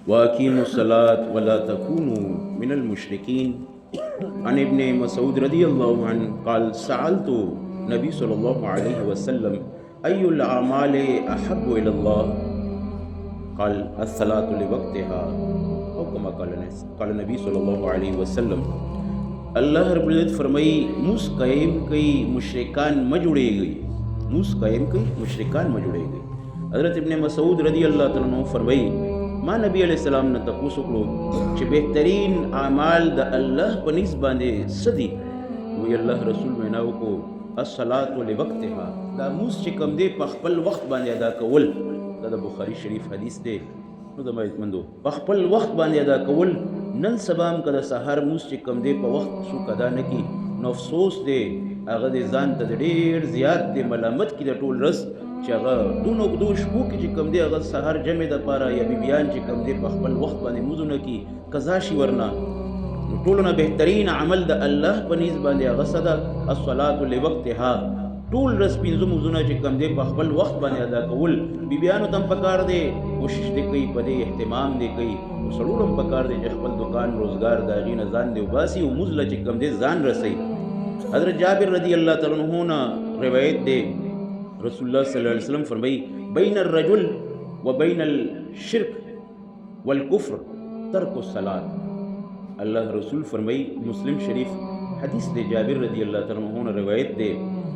واقیموا الصلاة ولا تكونوا من المشركين. عن ابن مسعود رضی اللہ عنہ قال سألت نبی صلی اللہ علیہ وسلم أي الأعمال أحب إلى الله قال الصلاة لوقتها او كما قال نبی صلی اللہ علیہ وسلم. اللہ رب العزت فرمائی موس قائم کئی مشرکان مہ جڑے گئی، موس قائم کئی مشرکان مہ جڑے گئی. حضرت ابن مسعود رضی اللہ تعالیٰ عنہ فرمائی ما نبی علیہ السلام نے تپوس وکړو چې بهترین اعمال د الله په نسبت باندې څه دي؟ وی الله رسول وینا وکړو الصلاة لوقتها، دا موس چې کوم دی په خپل وخت باندې ادا کول. دا د بخاری شریف حدیث دی. نو د مندو په خپل وخت باندې ادا کول. نن سبا هم که د سهار موس چې کوم دی په وخت څوک ادا نه کي نو افسوس دی، هغه د ځان ته ډېر زیات دی ملامت کي د ټول رس چې هغه دونو اوږدو شپو کې چې کوم دی هغه سهار جمع دپاره یا بیبیان چې کوم دی په خپل وخت باندې مونځونه کي قضا شي ورنه. نو ټولو نه بهترین عمل د الله په نیز باندې هغه څه ده؟ الصلاة لوقتها. ټول ورځ پنځه مونځونه چې کوم دی په خپل وخت باندې ادا کول. بیبیانو ته هم پکار دی کوشش دی کوي په دې اهتمام دی کوي. سړو هم پکار دی چې خپل دکان روزګار د هغې نه ځان دی وباسي او مونځ له چې کوم دی ځان رسوي. حضرت جابر رضی اللہ تعالیٰ عنہ نه روایت دی، رسول اللہ صلی اللہ علیہ وسلم فرمائی بین الرجل و بین الشرک والکفر ترک الصلاة. اللہ رسول فرمائی مسلم شریف حدیث دے جابر رضی اللہ تعالیٰ عنہ نے روایت دے،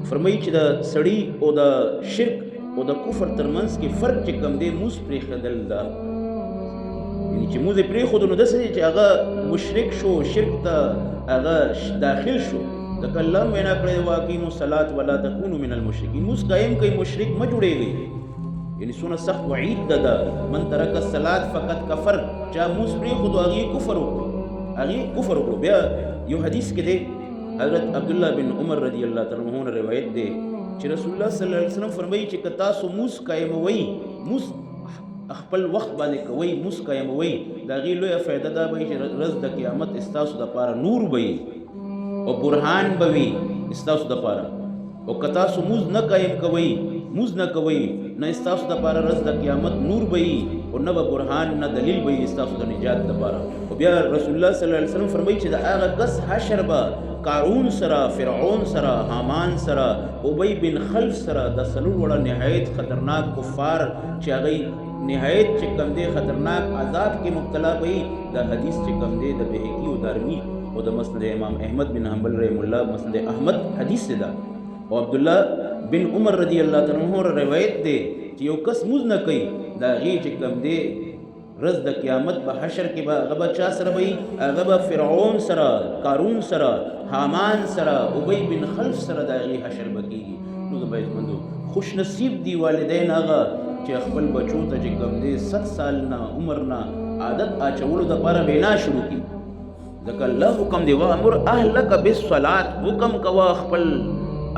فرمائی چې دا سړی او دا شرک او دا کفر ترمنځ کې فرق چې کم دی موس پرېښودل ده. یعنی چې موس یې پرېښودو نو داسې چې هغه مشرک شو، شرک ته هغه داخل شو. ځکه الله هم وینا کړې واقیموا الصلاة ولا تکونوا من المشرکین. موس قایم کوي مشرک مه جوړېږئ. یعنی څونه سخت وعید ده من ترک الصلاة فقد کفر. چا موس پرېښودو هغې کفر وکړو، هغې کفر وکړو. بیا یو حدیث کې دی حضرت عبداللہ بن عمر رضی اللہ تعالیٰ عنہ نے روایت دے چې رسول الله صلی الله علیه وسلم فرمایي چې که تاسو موس قایموئ، موس خپل وخت باندې کوئ، موس قایموئ، د هغې لویه فایده دا به وي چې ورځ د قیامت ستاسو دپاره نور به وي او برهان به وي ستاسو دپاره. او که تاسو موز نه قایم کوئ، موز نه کوئ، نه ستاسو دپاره ورځ د قیامت نور به وي او نه به برهان نه دلیل به وي ستاسو د نجات دپاره. او بیا رسول الله صلی الله علیه وسلم فرمایي چې د هغه کس حشر به قارون سره، فرعون سره، حامان سره، ابی بن خلف سره، د څلور وړه نهایت خطرناک کفار چې هغوی نهایت چې کوم دی خطرناک عذاب کې مبتلا به وي. دا حدیث چې کوم دی د بهقي او دارمي او د مسند امام احمد بن حنبل رحم الله مسند احمد حدیث دی دا. او عبداللہ بن عمر رضی اللہ تعالیٰ عنہ روایت دی چې یو کس موز نه کوي د هغې چې کوم دی ورځ د قیامت په حشر کې به هغه به چا سره به وي؟ هغه به فرعون سره، قارون سره، حامان سره، ابی بن خلف سره د هغې حشر به کېږي. نو د باعزمندو خوش نصیب دي والدین هغه چې خپل بچو ته چې کوم دی 100 سال نه عمر نه عادت اچولو دپاره وینا شروع کړي. ځکه الله حکم دی وامر اهلک بالصلاة، حکم کوه خپل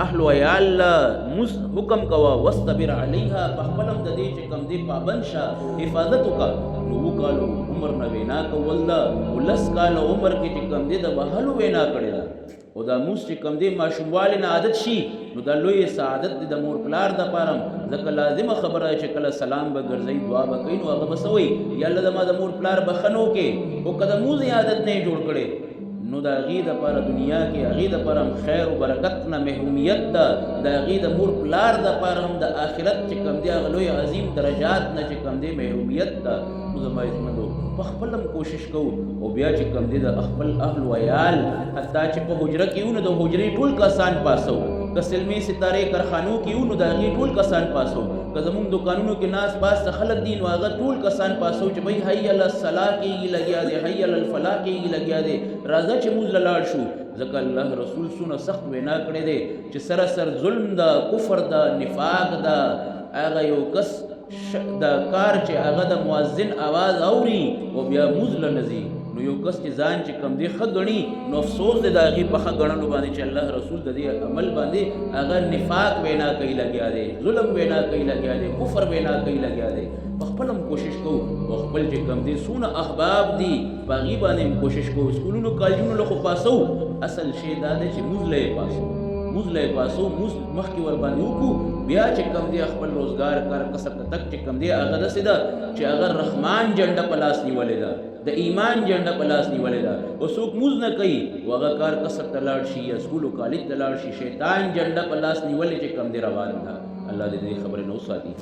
اهل و عیال له موس حکم کوه، واصطبر علیها، په خپل هم د دې چې کوم دی پابند شه، حفاظت وکړه. نو 9 کالو عمر نه وینا کول ده، 10 کاله عمر کې چې کوم دی د وهلو وینا کړې ده. او دا موس چې کوم دی ماشوموالي نه عادت شي نو دا لوی سعادت دی د مور پلار دپاره. ځکه لازمه خبره چې کله سلام به ګرځئ دعا به کوي نو هغه به څه وایي؟ یا الله زما د مور پلار بښنه وکړې. او که د موز عادت نه یې جوړ کړی نو د هغې دپاره دنیا کې هغې دپاره هم خیر و برکت نه محرومیت ده، د هغې د مور پلار دپاره هم د آخرت چې کوم دی هغه لوی عظیم درجات نه چې کوم دی محرومیت ده. نو زما عزیزمندو په خپل هم کوشش کوو او بیا چې کوم دی د خپل اهل و عیال حتی چې په حجره کې یو نو د حجرې ټول کسان پاسو، که سلمي ستارې کارخانو کې یو نو د هغې ټول کسان پاسو، که زمونږ دکانونو کې ناس پاس خلک دي نو هغه ټول کسان پاسو چې بھئی حی علی الصلاة کېږي لګیا دی، حی علی الفلاح کېږي لګیا دی، راځه چې موږ لاړ شو. ځکه الله رسول څونه سخت وینا کړی دی چې سراسر ظلم ده، کفر ده، نفاق ده. هغه یو کس دا کار چې هغه د مؤذن آواز اوري او بیا موږ له نه ځي نو یو کس چې ځان چې کم دی ښه ګڼي نو افسوس دی د هغې په ښه ګڼلو باندې چې الله رسول د دې عمل باندې هغه نفاق وینا کوي لګیا دی، ظلم وینا کوي لګیا دی، کفر وینا کوي لګیا دی. په خپل هم کوشش کوو او خپل چې کم دی څونه احباب دي په هغې باندې هم کوشش کوو. سکولونو کالجونو له خو پاسو، اصل شی دا دی چې موږ له یې پاسو، موږ له یې پاسو، موږ مخکې ور باندې وکړو بیا چې کم دی خپل روزګار کار کسب تک چې کم دی هغه داسې ده چې هغه رحمان جنډه په لاس نیولې ده، د ایمان جنډه په لاس نیولې ده. او څوک موز نه کوي هغه کار کسب ته لاړ شي یا سکول او کالج ته لاړ شي، شیطان جنډه په لاس نیولې چې کم دی روان ده. الله دې دې خبرې نو ساتي.